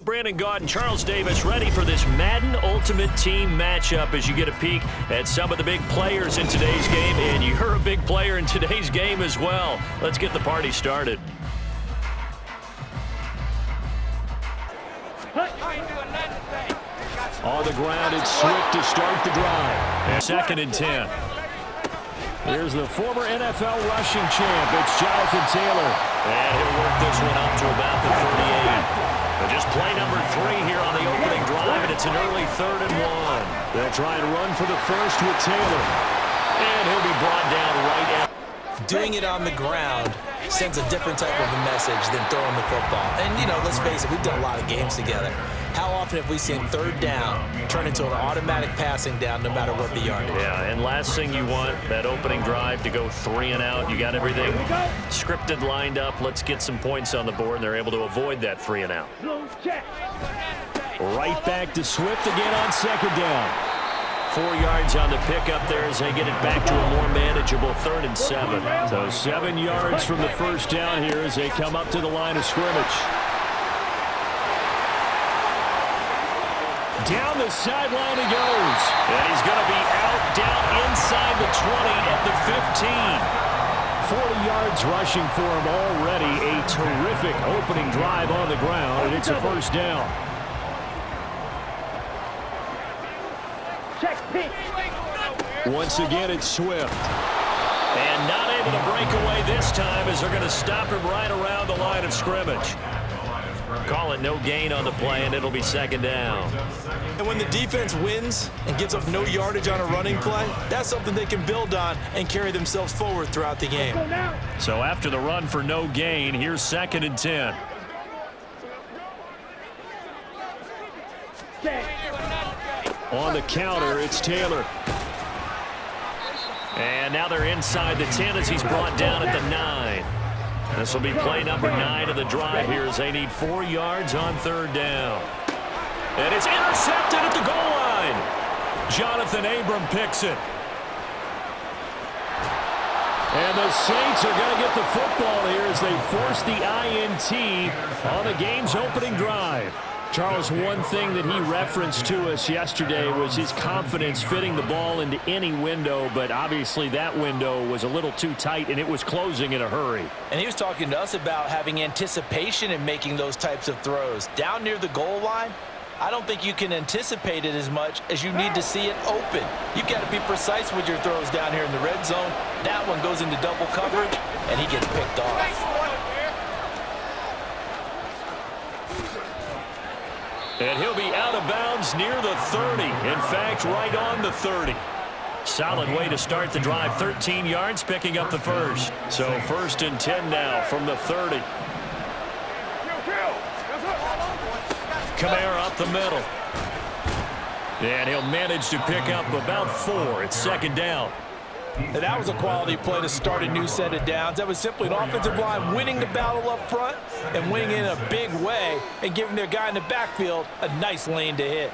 Brandon Gaud and Charles Davis ready for this Madden Ultimate Team matchup as you get a peek at some of the big players in today's game, and you're a big player in today's game as well. Let's get the party started. On the ground, it's Swift to start the drive. And 2nd and 10. Here's the former NFL rushing champ. It's Jonathan Taylor. And he'll work this one up to about the 38. But just play number 3 here on the opening drive, and it's an early 3rd and 1. They'll try and run for the first with Taylor. And he'll be brought down right at. Doing it on the ground sends a different type of a message than throwing the football. And, you know, let's face it, we've done a lot of games together. How often have we seen 3rd down turn into an automatic passing down no matter what the yardage? Yeah, and last thing you want, that opening drive to go 3 and out. You got everything scripted, lined up. Let's get some points on the board, and they're able to avoid that 3 and out. Right back to Swift again on 2nd down. 4 yards on the pickup there as they get it back to a more manageable 3rd and 7. So 7 yards from the first down here as they come up to the line of scrimmage. Down the sideline he goes. And he's going to be out down inside the 20 at the 15. 40 yards rushing for him already. A terrific opening drive on the ground, and it's a first down. Once again, it's Swift. And not able to break away this time as they're going to stop him right around the line of scrimmage. Call it no gain on the play, and it'll be 2nd down. And when the defense wins and gives up no yardage on a running play, that's something they can build on and carry themselves forward throughout the game. So after the run for no gain, here's 2nd and 10. On the counter, it's Taylor. And now they're inside the 10 as he's brought down at the 9. This will be play number 9 of the drive here as they need 4 yards on 3rd down. And it's intercepted at the goal line. Jonathan Abram picks it. And the Saints are going to get the football here as they force the INT on the game's opening drive. Charles, one thing that he referenced to us yesterday was his confidence fitting the ball into any window, but obviously that window was a little too tight, and it was closing in a hurry. And he was talking to us about having anticipation in making those types of throws. Down near the goal line, I don't think you can anticipate it as much as you need to see it open. You've got to be precise with your throws down here in the red zone. That one goes into double coverage, and he gets picked off. And he'll be out of bounds near the 30. In fact, right on the 30. Solid way to start the drive. 13 yards, picking up the first. So 1st and 10 now from the 30. Kamara up the middle. And he'll manage to pick up about 4. It's 2nd down. And that was a quality play to start a new set of downs. That was simply an offensive line winning the battle up front and winning in a big way and giving their guy in the backfield a nice lane to hit.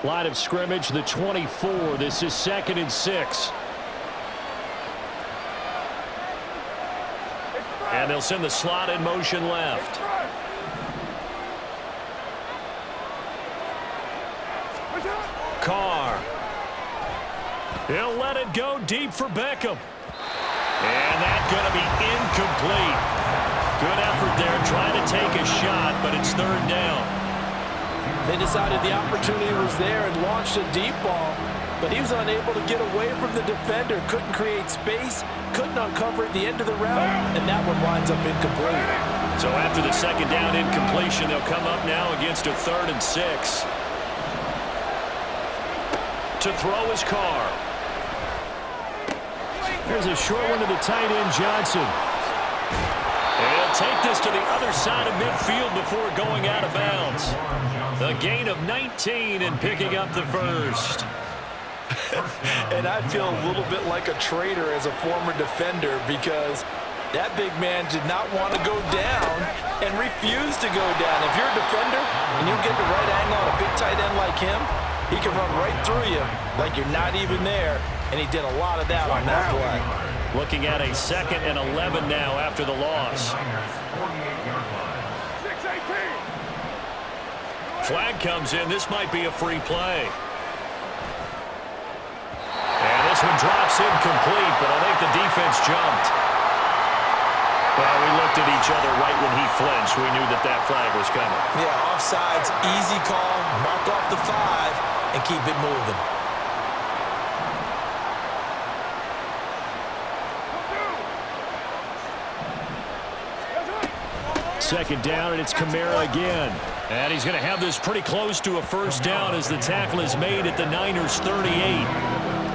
Line of scrimmage, the 24. This is 2nd and 6. And they'll send the slot in motion left. Carr. He'll let it go deep for Beckham. And that's going to be incomplete. Good effort there trying to take a shot, but it's 3rd down. They decided the opportunity was there and launched a deep ball, but he was unable to get away from the defender, couldn't create space, couldn't uncover at the end of the route, and that one winds up incomplete. So after the 2nd down incompletion, they'll come up now against a 3rd and 6. To throw his Carr. There's a short one to the tight end, Johnson. He'll take this to the other side of midfield before going out of bounds. A gain of 19 and picking up the first. And I feel a little bit like a traitor as a former defender because that big man did not want to go down and refused to go down. If you're a defender and you get the right angle on a big tight end like him, he can run right through you like you're not even there and he did a lot of that on that play. Looking at a 2nd and 11 now after the loss. Flag comes in. This might be a free play. And this one drops incomplete, but I think the defense jumped. Well, we looked at each other right when he flinched. We knew that that flag was coming. Yeah, offsides, easy call. Mark off the 5 and keep it moving. Second down, and it's Kamara again. And he's going to have this pretty close to a first down as the tackle is made at the Niners' 38.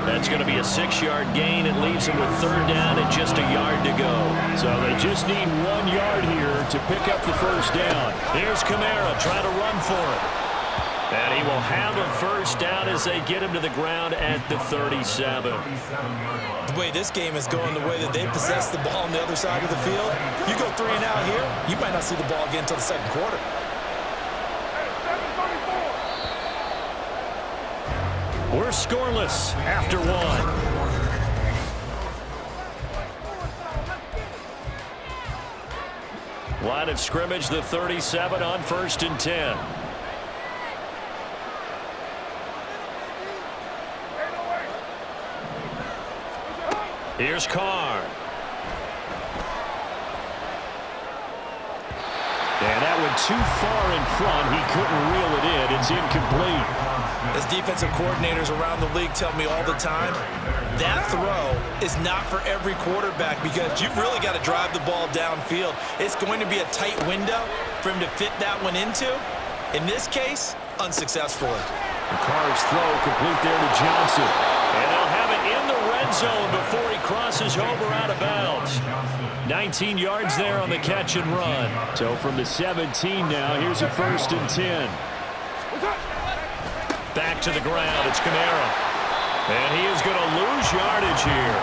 That's going to be a 6-yard gain. It leaves him with 3rd down and just a yard to go. So they just need 1 yard here to pick up the first down. Here's Kamara trying to run for it. And he will have a first down as they get him to the ground at the 37. The way this game is going, the way that they possess the ball on the other side of the field, you go 3 and out here, you might not see the ball again until the second quarter. We're scoreless after 1. Line of scrimmage, the 37 on 1st and 10. Here's Carr. And that went too far in front. He couldn't reel it in. It's incomplete. As defensive coordinators around the league tell me all the time, that throw is not for every quarterback because you've really got to drive the ball downfield. It's going to be a tight window for him to fit that one into. In this case, unsuccessfully. Carr's throw complete there to Johnson. And they'll have it in the red zone before he crosses over out of bounds. 19 yards there on the catch and run. So from the 17 now, here's a 1st and 10. Back to the ground. It's Kamara. And he is going to lose yardage here.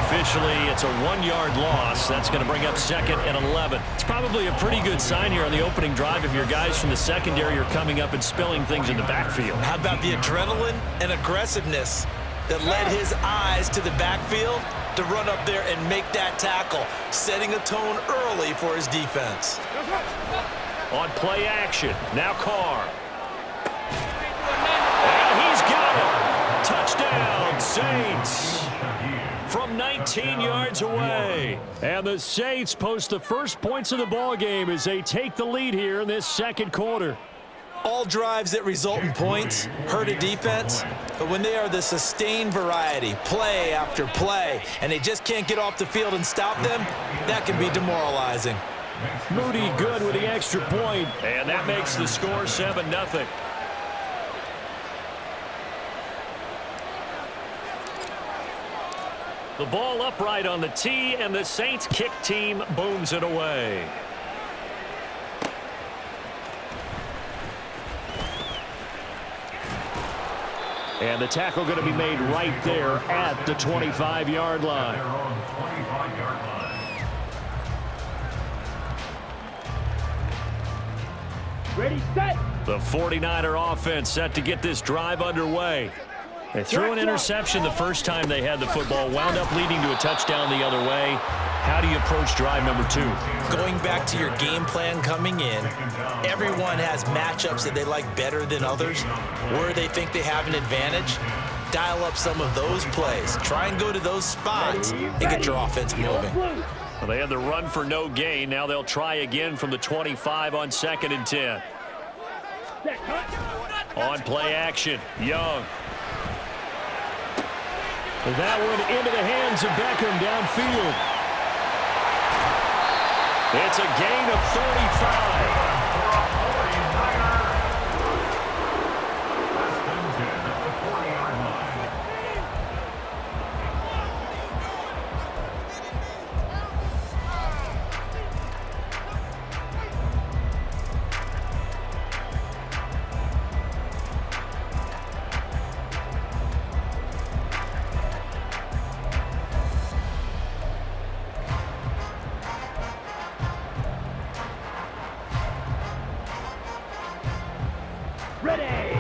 Officially, it's a 1-yard loss. That's going to bring up 2nd and 11. It's probably a pretty good sign here on the opening drive if your guys from the secondary are coming up and spilling things in the backfield. How about the adrenaline and aggressiveness that led his eyes to the backfield to run up there and make that tackle, setting a tone early for his defense. On play action, now Carr. And he's got it. Touchdown, Saints. From 19 yards away. And the Saints post the first points of the ball game as they take the lead here in this second quarter. All drives that result in points hurt a defense, but when they are the sustained variety, play after play, and they just can't get off the field and stop them, that can be demoralizing. Moody good with the extra point, and that makes the score 7-0. The ball upright on the tee, and the Saints kick team booms it away. And the tackle going to be made right there at the 25-yard line. Ready, set. The 49er offense set to get this drive underway. They threw an interception the first time they had the football, wound up leading to a touchdown the other way. How do you approach drive number 2? Going back to your game plan coming in, everyone has matchups that they like better than others, where they think they have an advantage. Dial up some of those plays. Try and go to those spots and get your offense moving. Well, they had the run for no gain. Now they'll try again from the 25 on 2nd and 10. On play action, Young. That one into the hands of Beckham downfield. It's a gain of 35.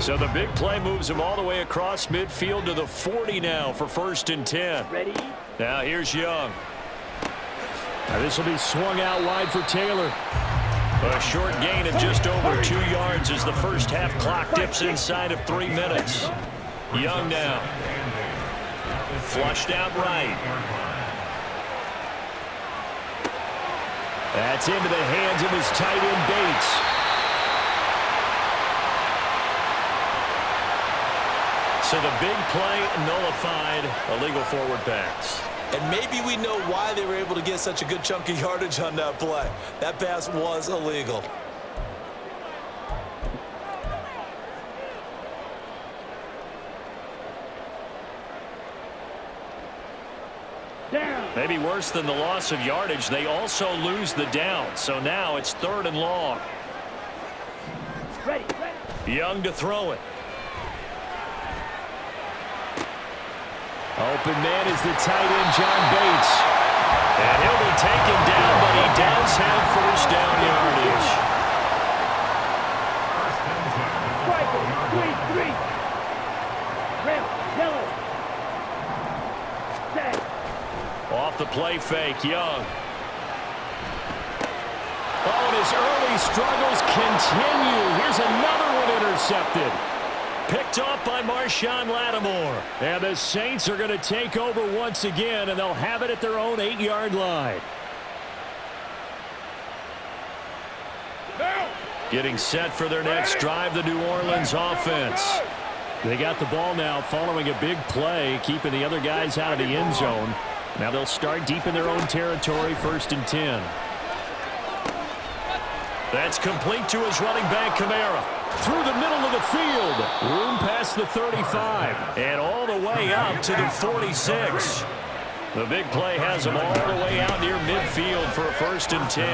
So the big play moves him all the way across midfield to the 40 now for 1st and 10. Ready? Now here's Young. Now this will be swung out wide for Taylor. A short gain of just over 2 yards as the first half clock dips inside of 3 minutes. Young now. Flushed out right. That's into the hands of his tight end Bates. So the big play nullified, a legal forward pass. And maybe we know why they were able to get such a good chunk of yardage on that play. That pass was illegal. Down. Maybe worse than the loss of yardage, they also lose the down. So now it's 3rd and long. Ready. Young to throw it. Open man is the tight end, John Bates. And he'll be taken down, but he does have first down yardage. Strike. 3. Red. Yellow. Set. Off the play fake, Young. Oh, and his early struggles continue. Here's another one intercepted. Picked off by Marshawn Lattimore. And the Saints are going to take over once again, and they'll have it at their own 8-yard line. Getting set for their next drive, the New Orleans offense. They got the ball now following a big play, keeping the other guys out of the end zone. Now they'll start deep in their own territory, 1st and 10. That's complete to his running back, Kamara. Through the middle of the field. Room past the 35. And all the way up to the 46. The big play has him all the way out near midfield for a 1st and 10.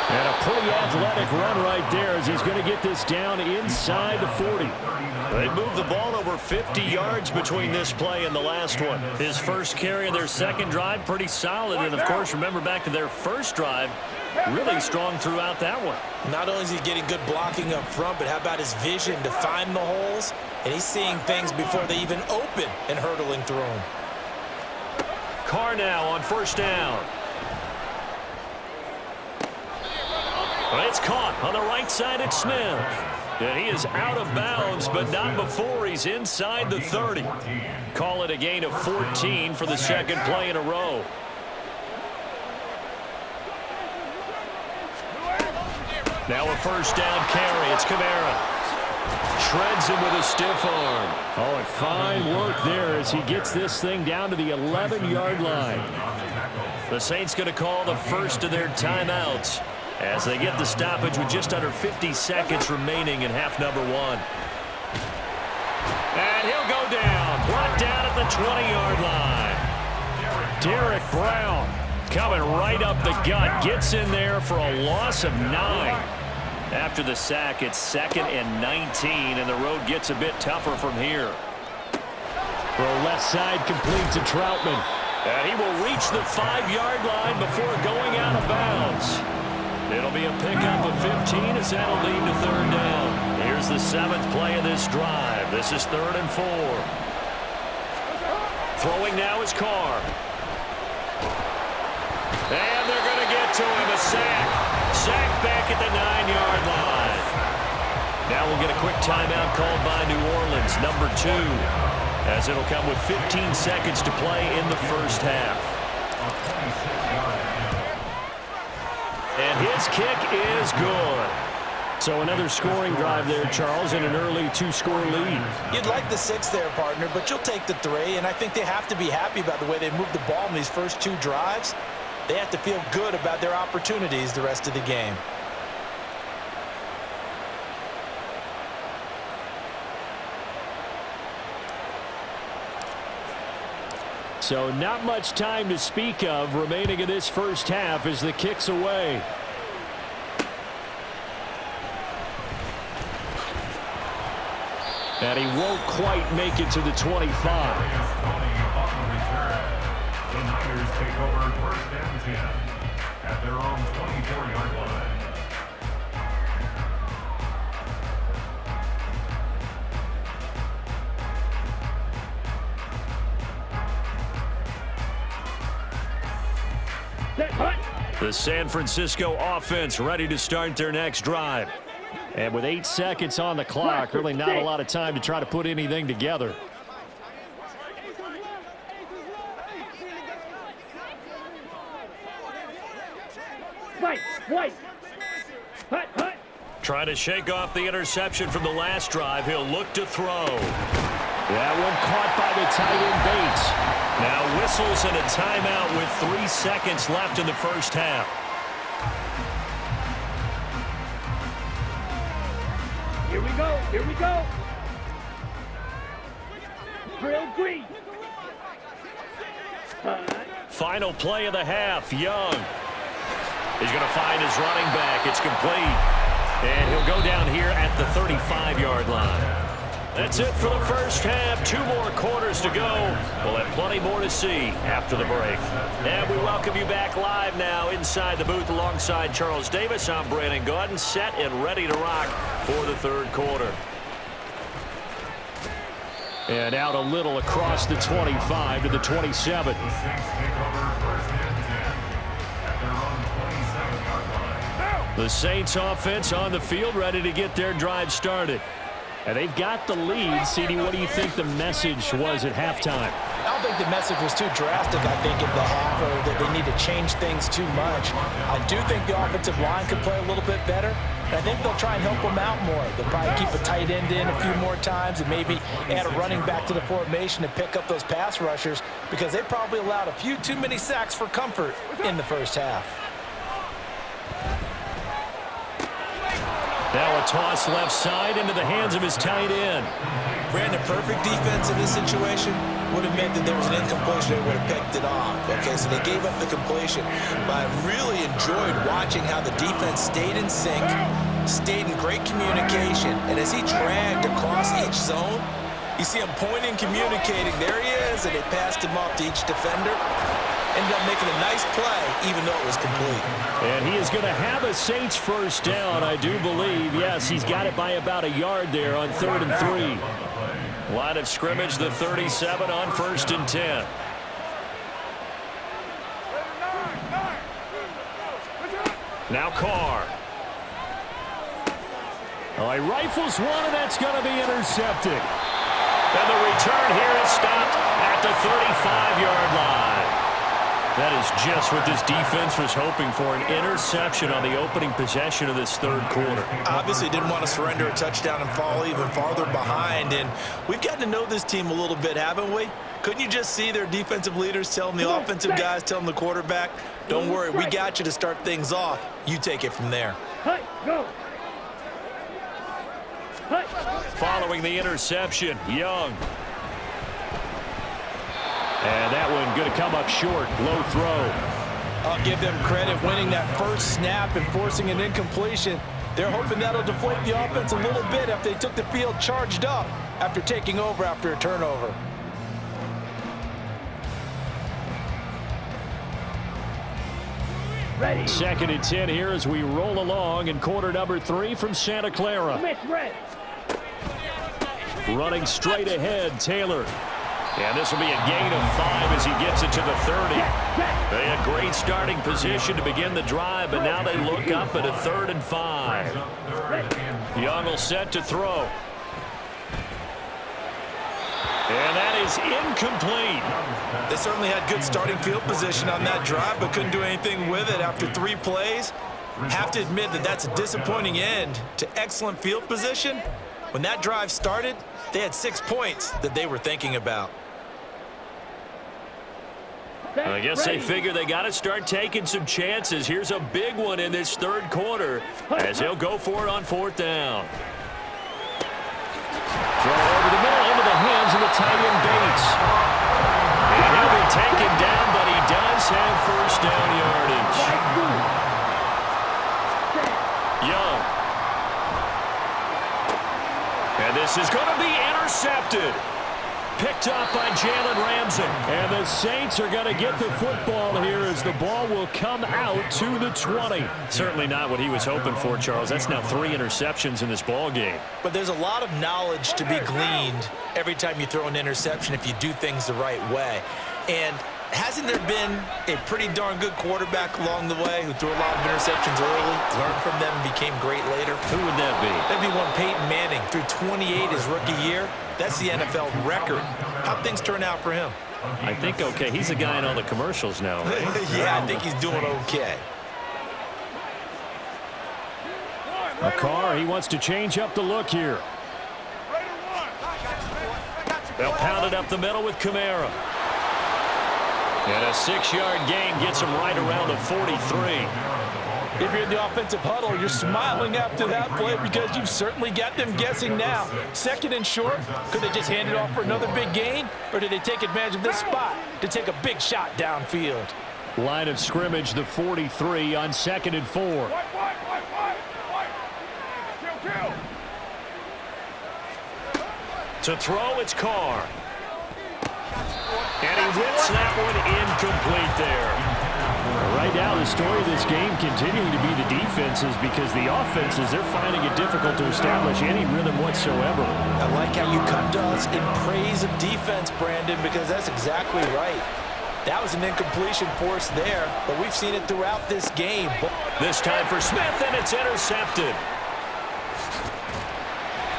And a pretty athletic run right there as he's going to get this down inside the 40. They moved the ball over 50 yards between this play and the last one. His first carry of their second drive, pretty solid. And, of course, remember back to their first drive, really strong throughout that one. Not only is he getting good blocking up front, but how about his vision to find the holes? And he's seeing things before they even open and hurdling through them. Carr now on 1st down. It's caught on the right side at Smith. And he is out of bounds, but not before he's inside the 30. Call it a gain of 14 for the second play in a row. Now a 1st down carry. It's Kamara. Shreds him with a stiff arm. Oh, and fine work there as he gets this thing down to the 11-yard line. The Saints going to call the first of their timeouts as they get the stoppage with just under 50 seconds remaining in half number 1. And he'll go down. Brought down at the 20-yard line. Derek Brown coming right up the gut. Gets in there for a loss of 9. After the sack, it's 2nd and 19, and the road gets a bit tougher from here. Throw left side complete to Troutman. And he will reach the 5-yard line before going out of bounds. It'll be a pickup of 15 as that'll lead to 3rd down. Here's the 7th play of this drive. This is 3rd and 4. Throwing now is Carr. And they're going to get to him. A sack. Sack back at the 9-yard line. Now we'll get a quick timeout called by New Orleans, number 2, as it'll come with 15 seconds to play in the first half. And his kick is good. So another scoring drive there, Charles, and an early 2-score lead. You'd like the 6 there, partner, but you'll take the 3, and I think they have to be happy about the way they moved the ball in these first 2 drives. They have to feel good about their opportunities the rest of the game. So not much time to speak of remaining in this first half as the kick's away. And he won't quite make it to the 25. The Niners take over 1st and 10 at their own 24-yard line. The San Francisco offense ready to start their next drive. And with 8 seconds on the clock, really not a lot of time to try to put anything together. Trying to shake off the interception from the last drive. He'll look to throw. That one caught by the tight end Bates. Now whistles and a timeout with 3 seconds left in the first half. Here we go. Here we go. Drill green. Final play of the half. Young. He's going to find his running back. It's complete. And he'll go down here at the 35-yard line. That's it for the first half. 2 more quarters to go. We'll have plenty more to see after the break. And we welcome you back live now inside the booth alongside Charles Davis. I'm Brandon Gaudin, set and ready to rock for the third quarter. And out a little across the 25 to the 27. The Saints offense on the field ready to get their drive started. And they've got the lead. CD, what do you think the message was at halftime? I don't think the message was too drastic, I think, at the half, or that they need to change things too much. I do think the offensive line could play a little bit better. And I think they'll try and help them out more. They'll probably keep a tight end in a few more times and maybe add a running back to the formation to pick up those pass rushers, because they probably allowed a few too many sacks for comfort in the first half. Now a toss left side into the hands of his tight end. Brandon, perfect defense in this situation would have meant that there was an incompletion. They would have picked it off. Okay, so they gave up the completion. But I really enjoyed watching how the defense stayed in sync, stayed in great communication. And as he dragged across each zone, you see him pointing, communicating. There he is, and they passed him off to each defender. Ended up making a nice play, even though it was complete. And he is going to have a Saints first down, I do believe. Yes, he's got it by about a yard there on 3rd and 3. Line of scrimmage, the 37 on 1st and 10. Now Carr. Oh, he rifles one, and that's going to be intercepted. And the return here is stopped at the 35-yard line. That is just what this defense was hoping for, an interception on the opening possession of this third quarter. Obviously didn't want to surrender a touchdown and fall even farther behind. And we've gotten to know this team a little bit, haven't we? Couldn't you just see their defensive leaders telling the offensive guys, telling the quarterback, don't worry, we got you to start things off. You take it from there. Go. Following the interception, Young. And that one going to come up short. Low throw. I'll give them credit winning that first snap and forcing an incompletion. They're hoping that'll deflate the offense a little bit after they took the field charged up after taking over after a turnover. Ready. 2nd and 10 here as we roll along in quarter number 3 from Santa Clara. Running straight ahead, Taylor. And this will be a gain of 5 as he gets it to the 30. They had great starting position to begin the drive, but now they look up at a 3rd and 5. Young will set to throw. And that is incomplete. They certainly had good starting field position on that drive, but couldn't do anything with it after 3 plays. Have to admit that that's a disappointing end to excellent field position. When that drive started, they had 6 points that they were thinking about. I guess they figure they got to start taking some chances. Here's a big one in this third quarter as he'll go for it on 4th down. Throw over the middle into the hands of the tight end Bates. And he'll be taken down, but he does have first down yardage. Young. And this is going to be intercepted. Picked up by Jalen Ramsey. And the Saints are going to get the football here as the ball will come out to the 20. Certainly not what he was hoping for, Charles. That's now 3 interceptions in this ball game. But there's a lot of knowledge to be gleaned every time you throw an interception if you do things the right way. And Hasn't there been a pretty darn good quarterback along the way who threw a lot of interceptions early, learned from them, and became great later? Who would that be? That'd be one Peyton Manning. Threw 28 his rookie year. That's the NFL record. How'd things turn out for him? I think okay. He's a guy in all the commercials now, right? Yeah, I think he's doing okay. A car, he wants to change up the look here. They'll pound it up the middle with Kamara. And a 6-yard gain gets him right around the 43. If you're in the offensive huddle, you're smiling after that play because you've certainly got them guessing now. Second and short, could they just hand it off for another big gain? Or did they take advantage of this spot to take a big shot downfield? Line of scrimmage, the 43 on 2nd and 4. To throw, it's Carr. And he whips that one incomplete there. Right now, the story of this game continuing to be the defenses because the offenses, they're finding it difficult to establish any rhythm whatsoever. I like how you come to us in praise of defense, Brandon, because that's exactly right. That was an incompletion force there, but we've seen it throughout this game. This time for Smith, and it's intercepted.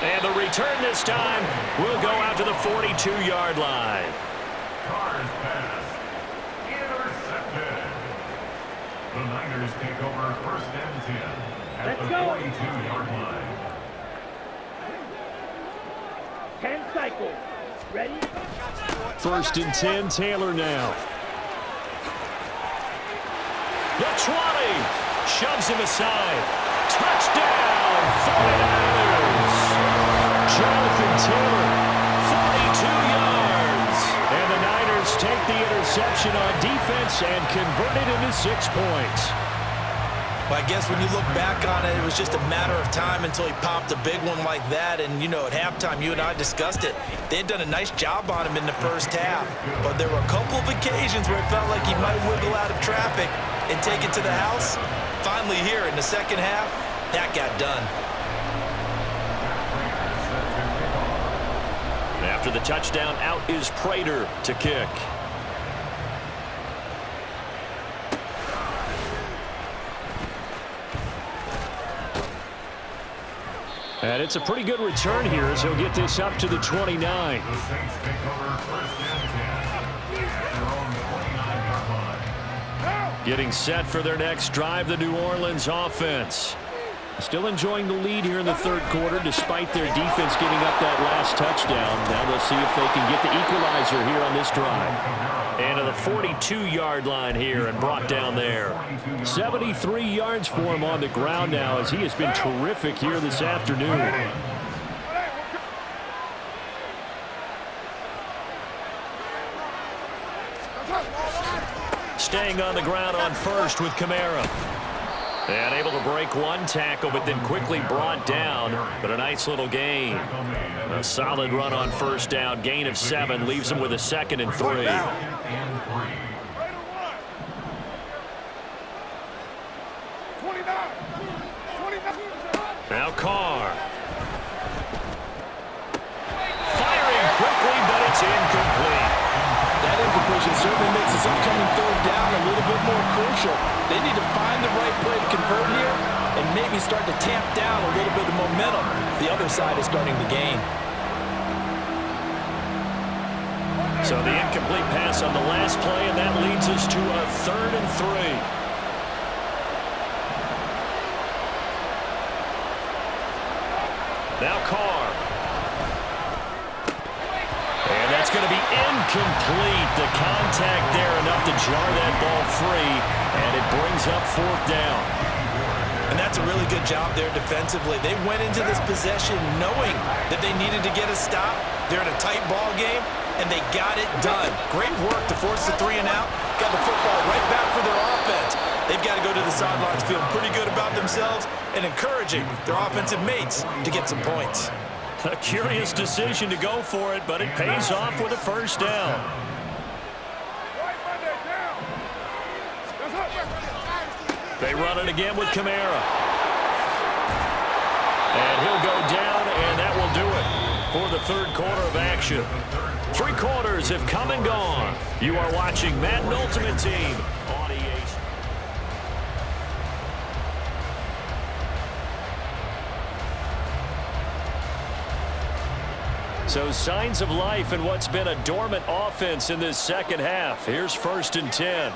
And the return this time will go out to the 42-yard line. Carr's pass. Intercepted. The Niners take over 1st and 10 at Let's the go. 42-yard line. 10 cycles. Ready? 1st and 10, Taylor now. The 20 shoves him aside. Touchdown, 49ers. Jonathan Taylor, 42 yards. And the Niners take the interception on defense and convert it into 6 points. Well, I guess when you look back on it, it was just a matter of time until he popped a big one like that. And, you know, at halftime, you and I discussed it. They had done a nice job on him in the first half. But there were a couple of occasions where it felt like he might wiggle out of traffic and take it to the house. Finally here in the second half, that got done. After the touchdown, out is Prater to kick. And it's a pretty good return here as he'll get this up to the 29. The Saints take over 1st and 10 at their own 29-yard line. Getting set for their next drive, the New Orleans offense. Still enjoying the lead here in the 3rd quarter despite their defense giving up that last touchdown. Now they'll see if they can get the equalizer here on this drive. And to the 42-yard line here and brought down there. 73 yards for him on the ground now as he has been terrific here this afternoon. Staying on the ground on 1st with Kamara. And able to break one tackle, but then quickly brought down. But a nice little gain. A solid run on 1st down. Gain of 7 leaves him with a 2nd and 3. Now Carr. Firing quickly, but it's incomplete. That incompletion certainly makes this upcoming 3rd down a little bit more crucial. They need to find the right play to convert here and maybe start to tamp down a little bit of momentum. The other side is starting to gain. So the incomplete pass on the last play, and that leads us to a 3rd and 3. Now Carr. And that's going to be incomplete. The contact there enough to jar that ball free, and it brings up 4th down. And that's a really good job there defensively. They went into this possession knowing that they needed to get a stop. They're in a tight ball game, and they got it done. Great work to force the 3 and out. Got the football right back for their offense. They've got to go to the sidelines feeling pretty good about themselves and encouraging their offensive mates to get some points. A curious decision to go for it, but it pays off with a 1st down. They run it again with Kamara. And he'll go down, and that will do it for the 3rd quarter of action. Three quarters have come and gone. You are watching Madden Ultimate Team on H2H. So signs of life in what's been a dormant offense in this second half. Here's 1st and 10.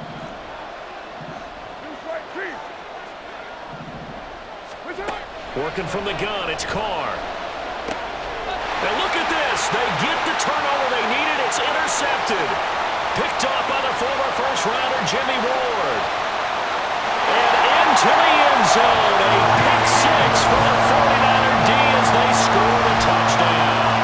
Working from the gun, it's Carr. Now look at this. They get the turnover they needed. It's intercepted. Picked off by the former first-rounder Jimmy Ward. And into the end zone. A pick six for the 49er D as they score the touchdown.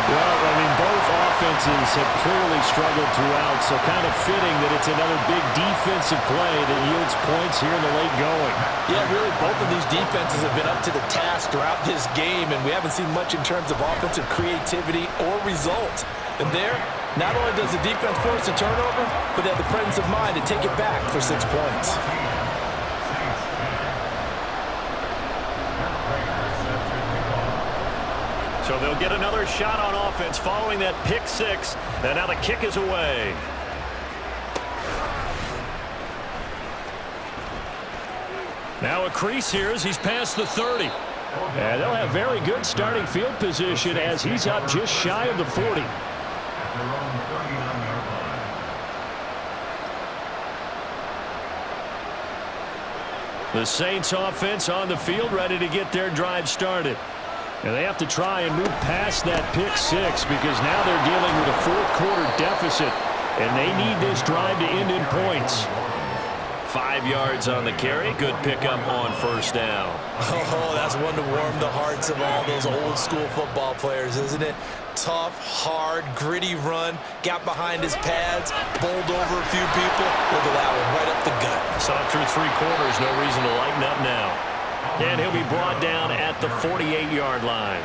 Well, I mean, both offenses have clearly struggled throughout, so kind of fitting that it's another big defensive play that yields points here in the late going. Yeah, really, both of these defenses have been up to the task throughout this game, and we haven't seen much in terms of offensive creativity or results. And there, not only does the defense force a turnover, but they have the presence of mind to take it back for 6 points. So they'll get another shot on offense following that pick six, and now the kick is away. Now a crease here as he's past the 30. And they'll have very good starting field position as he's up just shy of the 40. The Saints offense on the field ready to get their drive started. And they have to try and move past that pick six because now they're dealing with a fourth-quarter deficit, and they need this drive to end in points. 5 yards on the carry. Good pickup on 1st down. Oh, that's one to warm the hearts of all those old-school football players, isn't it? Tough, hard, gritty run. Got behind his pads, bowled over a few people. Look at that one, right up the gut. Saw it through 3 quarters. No reason to lighten up now. And he'll be brought down at the 48-yard line.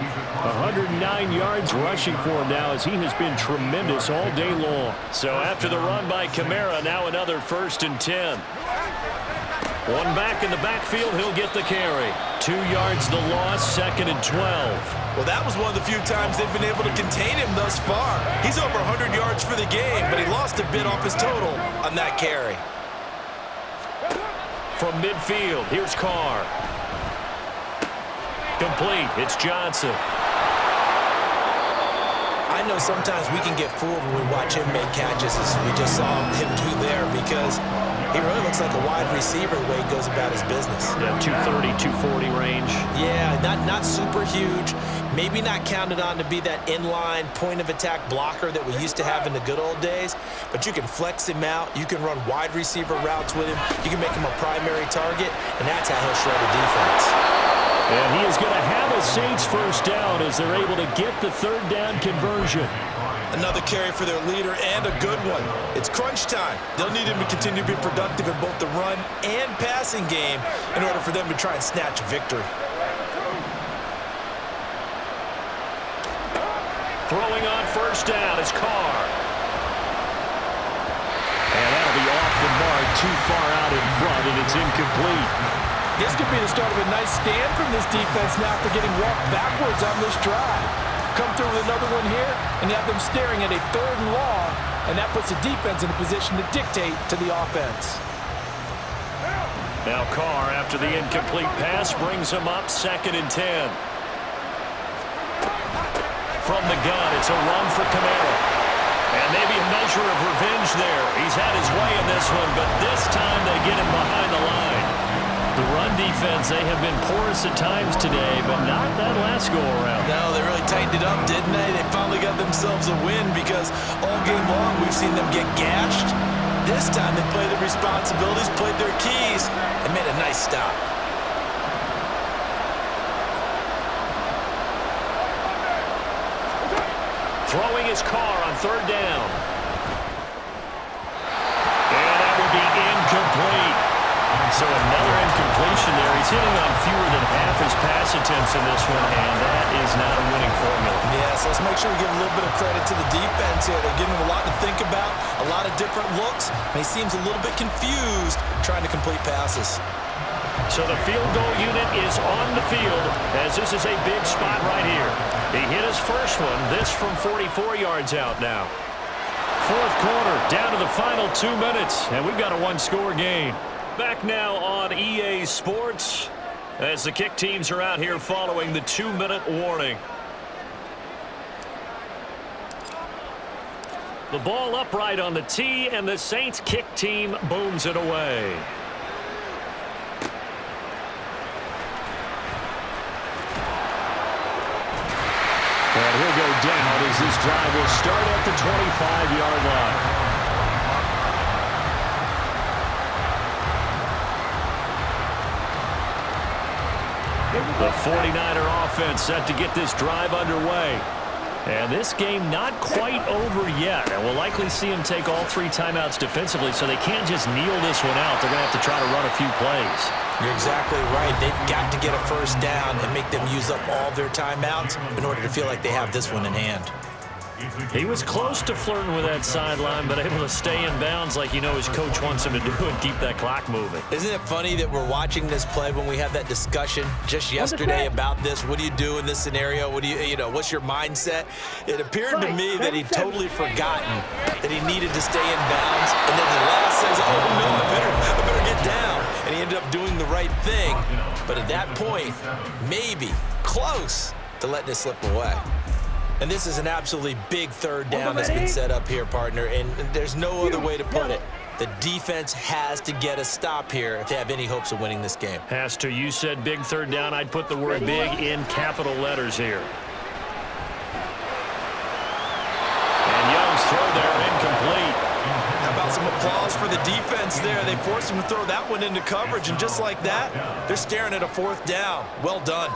109 yards rushing for him now as he has been tremendous all day long. So after the run by Kamara, now another 1st and 10. One back in the backfield, he'll get the carry. 2 yards the loss, 2nd and 12. Well, that was one of the few times they've been able to contain him thus far. He's over 100 yards for the game, but he lost a bit off his total on that carry. From midfield, here's Carr. Complete. It's Johnson. I know sometimes we can get fooled when we watch him make catches, as we just saw him do there, because he really looks like a wide receiver the way he goes about his business. Yeah, 230, 240 range. Yeah, not super huge. Maybe not counted on to be that inline point-of-attack blocker that we used to have in the good old days, but you can flex him out. You can run wide receiver routes with him. You can make him a primary target, and that's how he'll shred a defense. And he is going to have a Saints 1st down as they're able to get the 3rd down conversion. Another carry for their leader and a good one. It's crunch time. They'll need him to continue to be productive in both the run and passing game in order for them to try and snatch a victory. Throwing on 1st down is Carr. And that'll be off the mark, too far out in front, and it's incomplete. This could be the start of a nice stand from this defense now after getting walked backwards on this drive. Come through with another one here, and you have them staring at a 3rd and long, and that puts the defense in a position to dictate to the offense. Now Carr, after the incomplete pass, brings him up 2nd and 10. From the gun, it's a run for Kamara. And maybe a measure of revenge there. He's had his way in this one, but this time they get him behind the line. The run defense, they have been porous at times today, but not that last go-around. No, they really tightened it up, didn't they? They finally got themselves a win because all game long we've seen them get gashed. This time they played their responsibilities, played their keys, and made a nice stop. Throwing his Carr on 3rd down. And that would be incomplete. So another incompletion there. He's hitting on fewer than half his pass attempts in this one, and that is not a winning formula. Yeah, so let's make sure we give a little bit of credit to the defense here. They're giving him a lot to think about, a lot of different looks, and he seems a little bit confused trying to complete passes. So the field goal unit is on the field as this is a big spot right here. He hit his first one, this from 44 yards out now. Fourth quarter, down to the final 2 minutes, and we've got a one-score game. Back now on EA Sports as the kick teams are out here following the 2-minute warning. The ball upright on the tee, and the Saints kick team booms it away. And he'll go down as this drive will start at the 25-yard line. The 49er offense set to get this drive underway. And this game not quite over yet. And we'll likely see him take all 3 timeouts defensively, so they can't just kneel this one out. They're going to have to try to run a few plays. You're exactly right. They've got to get a first down and make them use up all their timeouts in order to feel like they have this one in hand. He was close to flirting with that sideline, but able to stay in bounds like you know his coach wants him to do and keep that clock moving. Isn't it funny that we're watching this play when we had that discussion just yesterday about this? What do you do in this scenario? What do you know, what's your mindset? It appeared to me that he'd totally forgotten that he needed to stay in bounds. And then the last says, oh, no, I better get down. And he ended up doing the right thing. But at that point, maybe close to letting it slip away. And this is an absolutely big third down that's been set up here, partner, and there's no other way to put it. The defense has to get a stop here if they have any hopes of winning this game. Has to. You said big third down. I'd put the word big in capital letters here. And Young's throw there incomplete. How about some applause for the defense there? They forced him to throw that one into coverage, and just like that, they're staring at a fourth down. Well done.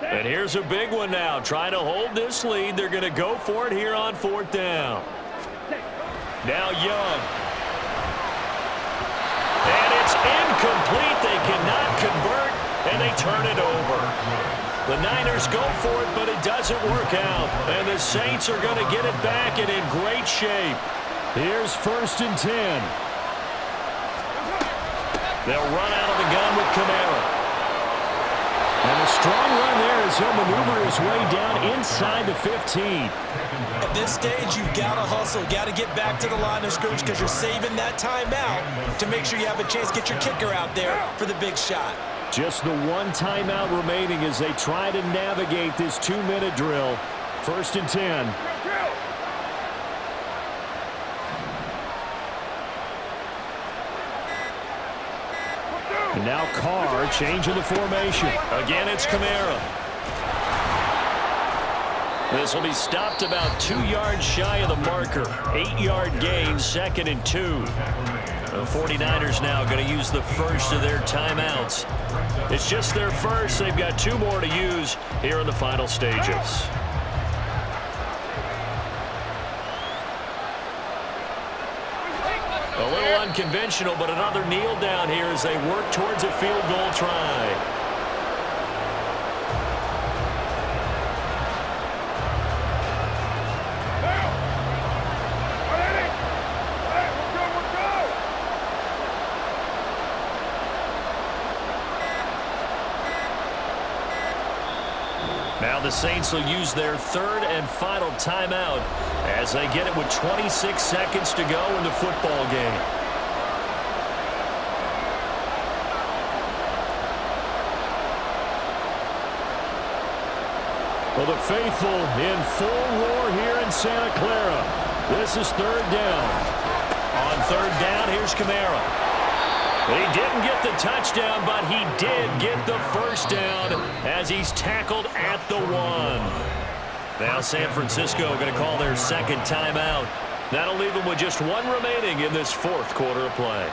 And here's a big one now. Trying to hold this lead. They're going to go for it here on fourth down. Now Young. And it's incomplete. They cannot convert, and they turn it over. The Niners go for it, but it doesn't work out. And the Saints are going to get it back and in great shape. Here's 1st and 10. They'll run out of the gun with Kamara. And a strong run there as he'll maneuver his way down inside the 15. At this stage, you've got to hustle, got to get back to the line of scrimmage because you're saving that timeout to make sure you have a chance to get your kicker out there for the big shot. Just the one timeout remaining as they try to navigate this 2-minute drill. 1st and 10. And now Carr changing the formation. Again, it's Kamara. This will be stopped about 2 yards shy of the marker. 8-yard gain, 2nd and 2. The 49ers now going to use the first of their timeouts. It's just their first. They've got 2 more to use here in the final stages. A little unconventional, but another kneel down here as they work towards a field goal try. Now the Saints will use their 3rd and final timeout as they get it with 26 seconds to go in the football game. Well, the faithful in full roar here in Santa Clara. This is 3rd down. On 3rd down, here's Kamara. He didn't get the touchdown, but he did get the first down as he's tackled at the 1. Now San Francisco going to call their 2nd timeout. That'll leave them with just 1 remaining in this 4th quarter of play.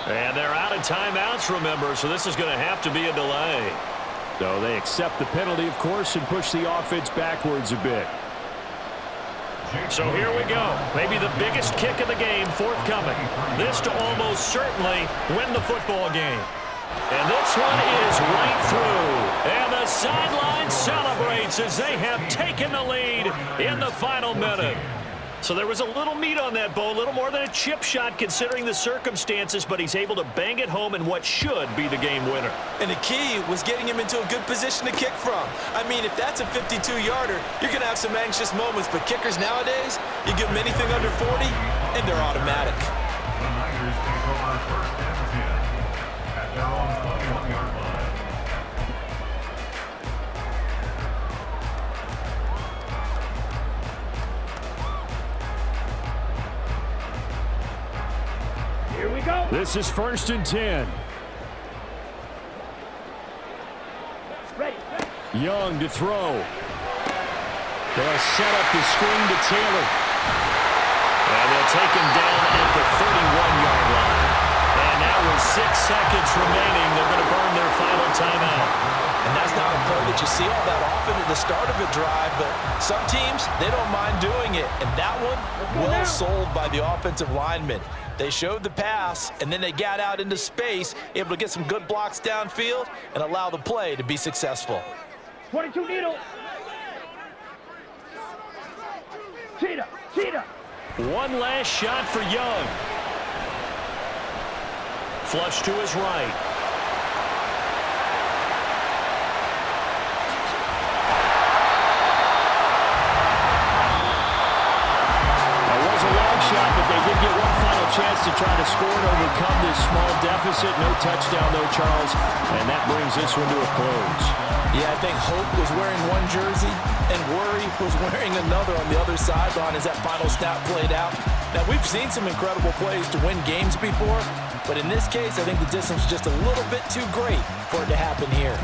And they're out of timeouts, remember, so this is going to have to be a delay. So they accept the penalty, of course, and push the offense backwards a bit. So here we go. Maybe the biggest kick of the game forthcoming. This to almost certainly win the football game. And this one is right through. And the sideline celebrates as they have taken the lead in the final minute. So there was a little meat on that bone, a little more than a chip shot considering the circumstances, but he's able to bang it home in what should be the game winner. And the key was getting him into a good position to kick from. I mean, if that's a 52-yarder, you're going to have some anxious moments, but kickers nowadays, you give them anything under 40, and they're automatic. The Niners take over first and 10 at their own 21-yard line. Here we go. This is 1st and 10. Ready. Young to throw. They'll set up the screen to Taylor. And they'll take him down at the 31-yard line. And now with 6 seconds remaining, they're going to burn their final timeout. And that's not a play that you see all that often at the start of a drive, but some teams, they don't mind doing it. And that one, well sold by the offensive lineman. They showed the pass, and then they got out into space, able to get some good blocks downfield and allow the play to be successful. 22 needle. Cheetah. One last shot for Young. Flush to his right. That was a long shot, but they did get one final chance to try to score and overcome this small deficit. No touchdown, though, Charles, and that brings this one to a close. Yeah, I think hope was wearing one jersey and worry was wearing another on the other sideline as that final snap played out. Now, we've seen some incredible plays to win games before, but in this case, I think the distance was just a little bit too great for it to happen here.